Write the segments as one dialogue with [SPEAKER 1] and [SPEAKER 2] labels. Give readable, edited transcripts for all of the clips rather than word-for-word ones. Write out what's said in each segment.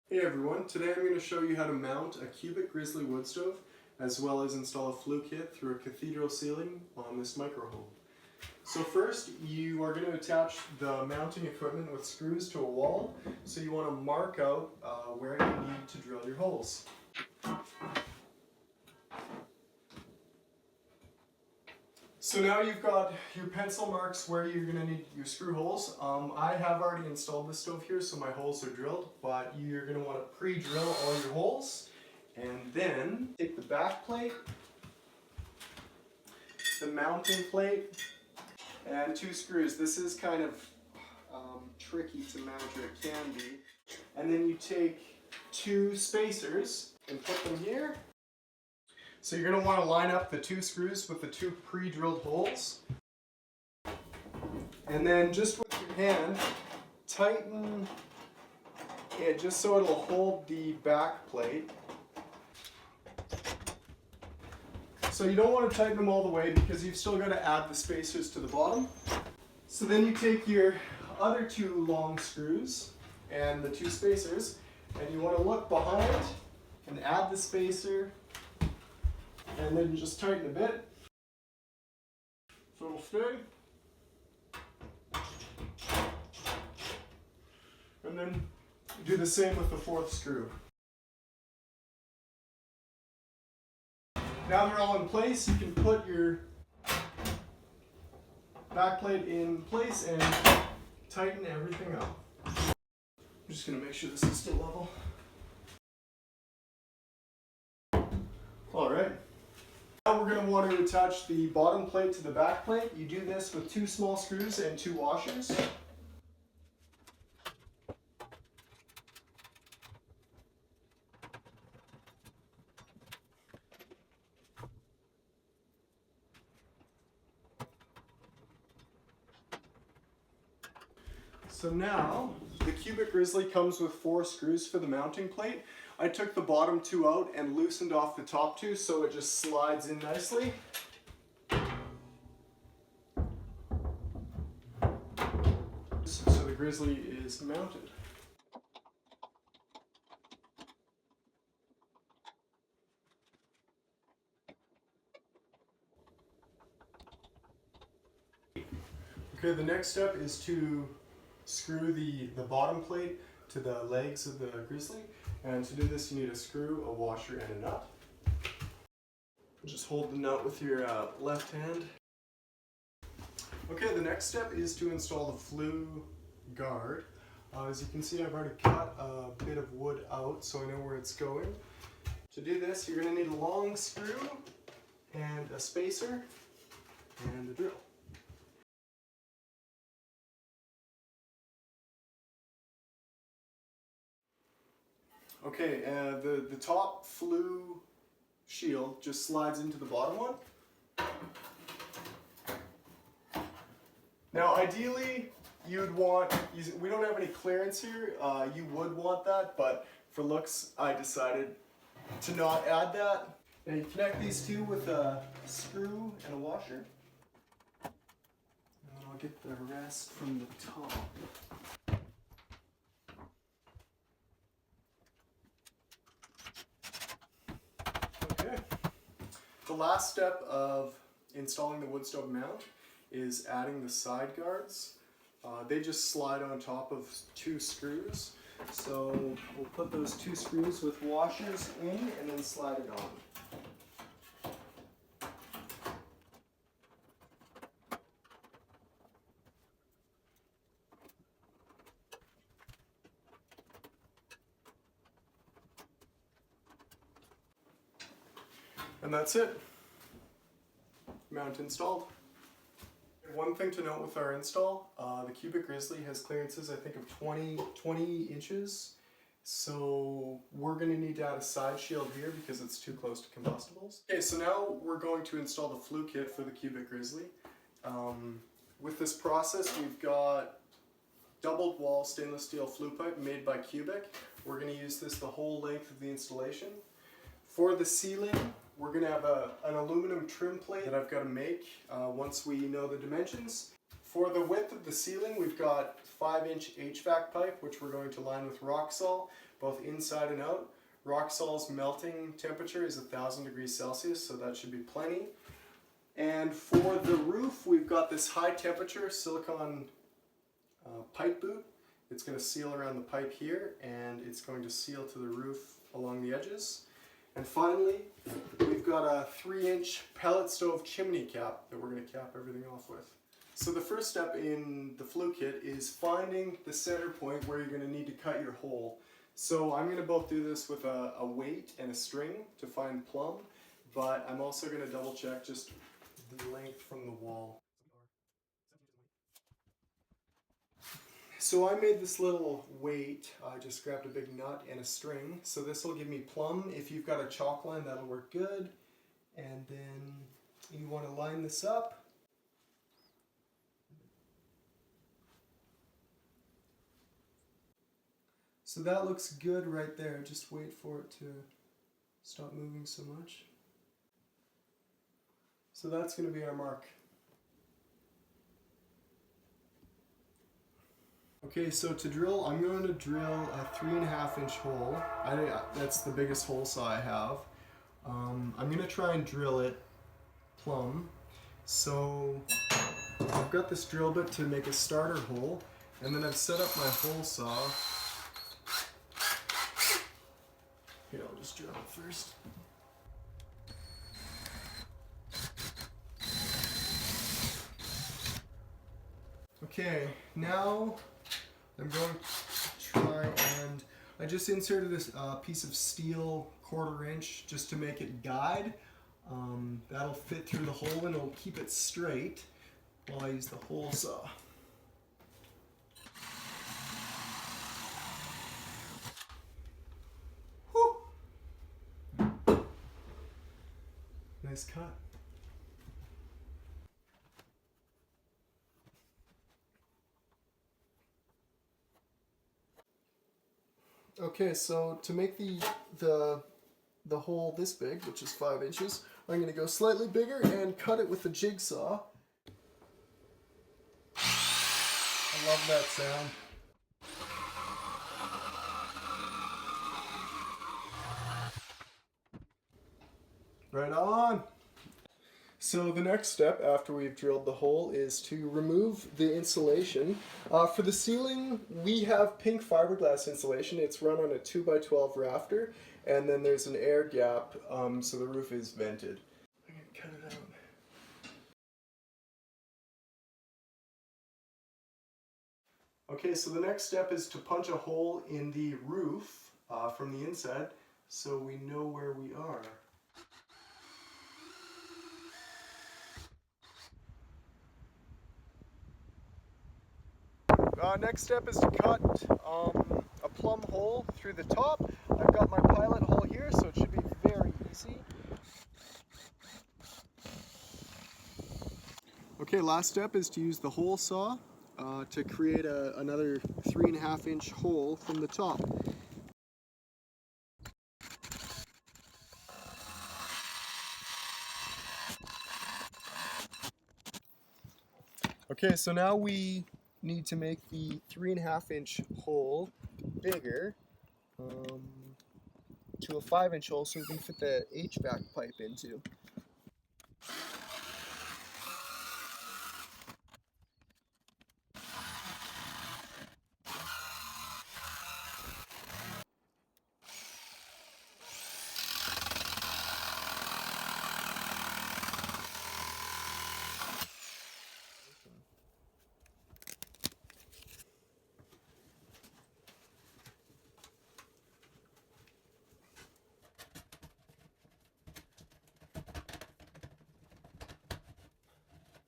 [SPEAKER 1] Hey everyone, today I'm going to show you how to mount a cubic Grizzly wood stove as well as install a flue kit through a cathedral ceiling on this micro home. So first you are going to attach the mounting equipment with screws to a wall, so you want to mark out where you need to drill your holes. So now you've got your pencil marks where you're going to need your screw holes. I have already installed this stove here, so my holes are drilled, but you're going to want to pre-drill all your holes. And then take the back plate, the mounting plate, and two screws. This is kind of tricky to mount, or it can be. And then you take two spacers and put them here. So you're going to want to line up the two screws with the two pre-drilled holes. And then just with your hand, tighten it just so it'll hold the back plate. So you don't want to tighten them all the way because you've still got to add the spacers to the bottom. So then you take your other two long screws and the two spacers, and you want to look behind and add the spacer. And then just tighten a bit, so it'll stay. And then do the same with the fourth screw. Now they're all in place, you can put your back plate in place and tighten everything up. I'm just going to make sure this is still level. Alright. Now we're going to want to attach the bottom plate to the back plate. You do this with two small screws and two washers. So now, the cubic Grizzly comes with 4 screws for the mounting plate. I took the bottom 2 out and loosened off the top 2 so it just slides in nicely. So the Grizzly is mounted. Okay, the next step is to screw the bottom plate to the legs of the Grizzly. And to do this you need a screw, a washer, and a nut. Just hold the nut with your left hand. Okay, the next step is to install the flue guard. As you can see, I've already cut a bit of wood out so I know where it's going. To do this, you're going to need a long screw and a spacer and a drill. Okay, the top flue shield just slides into the bottom one. Now ideally you'd want, we don't have any clearance here, you would want that, but for looks I decided to not add that. Now you connect these two with a screw and a washer. And then I'll get the rest from the top. Okay. The last step of installing the wood stove mount is adding the side guards. They just slide on top of 2 screws. So we'll put those 2 screws with washers in and then slide it on. And that's it. Mount installed. One thing to note with our install, the cubic Grizzly has clearances I think of 20 inches. So we're going to need to add a side shield here because it's too close to combustibles. Okay, so now we're going to install the flue kit for the cubic Grizzly. With this process we've got doubled wall stainless steel flue pipe made by Cubic. We're going to use this the whole length of the installation. For the ceiling, we're going to have an aluminum trim plate that I've got to make once we know the dimensions. For the width of the ceiling, we've got 5-inch HVAC pipe, which we're going to line with rock salt, both inside and out. Rock salt's melting temperature is 1,000 degrees Celsius, so that should be plenty. And for the roof, we've got this high temperature silicone pipe boot. It's going to seal around the pipe here, and it's going to seal to the roof along the edges. And finally, we've got a 3-inch pellet stove chimney cap that we're going to cap everything off with. So the first step in the Flue kit is finding the center point where you're going to need to cut your hole. So I'm going to both do this with a weight and a string to find plumb, but I'm also going to double check just the length from the wall. So I made this little weight. I just grabbed a big nut and a string. So this will give me plumb. If you've got a chalk line, that'll work good. And then you want to line this up. So that looks good right there. Just wait for it to stop moving so much. So that's going to be our mark. Okay, so to drill, I'm going to drill a 3.5-inch hole. That's the biggest hole saw I have. I'm going to try and drill it plumb. So I've got this drill bit to make a starter hole, and then I've set up my hole saw. Here, I'll just drill it first. Okay, now I'm going to try and I just inserted this piece of steel 1/4 inch just to make it guide. That'll fit through the hole and it'll keep it straight while I use the hole saw. Whew. Nice cut. Okay, so to make the hole this big, which is 5 inches, I'm going to go slightly bigger and cut it with the jigsaw. I love that sound. Right on! So the next step after we've drilled the hole is to remove the insulation. For the ceiling, we have pink fiberglass insulation. It's run on a 2x12 rafter, and then there's an air gap, so the roof is vented. I'm going to cut it out. Okay, so the next step is to punch a hole in the roof from the inside so we know where we are. Next step is to cut a plumb hole through the top. I've got my pilot hole here, so it should be very easy. Okay, last step is to use the hole saw to create another 3.5-inch hole from the top. Okay, so now we need to make the 3.5-inch hole bigger to a 5-inch hole so we can fit the HVAC pipe into.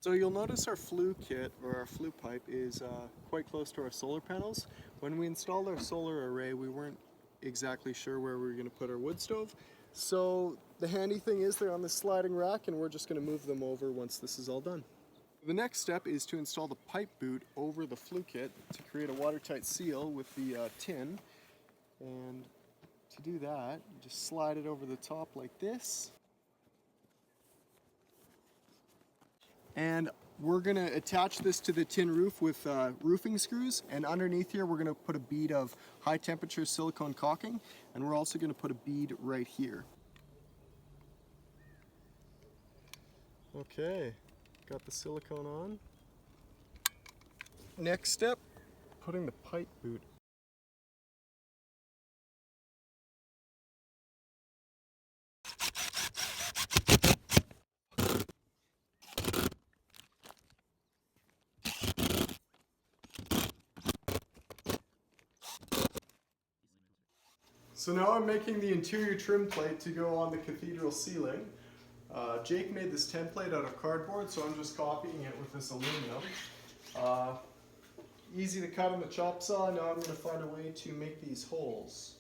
[SPEAKER 1] So you'll notice our Flue kit, or our Flue pipe, is quite close to our solar panels. When we installed our solar array, we weren't exactly sure where we were going to put our wood stove. So the handy thing is they're on this sliding rack, and we're just going to move them over once this is all done. The next step is to install the pipe boot over the Flue kit to create a watertight seal with the tin. And to do that, you just slide it over the top like this. And We're gonna attach this to the tin roof with roofing screws, and underneath here we're gonna put a bead of high temperature silicone caulking, and we're also gonna put a bead right here. Okay, got the silicone on. Next step, putting the pipe boot. So now I'm making the interior trim plate to go on the cathedral ceiling. Jake made this template out of cardboard, so I'm just copying it with this aluminum. Easy to cut on the chop saw. Now I'm going to find a way to make these holes.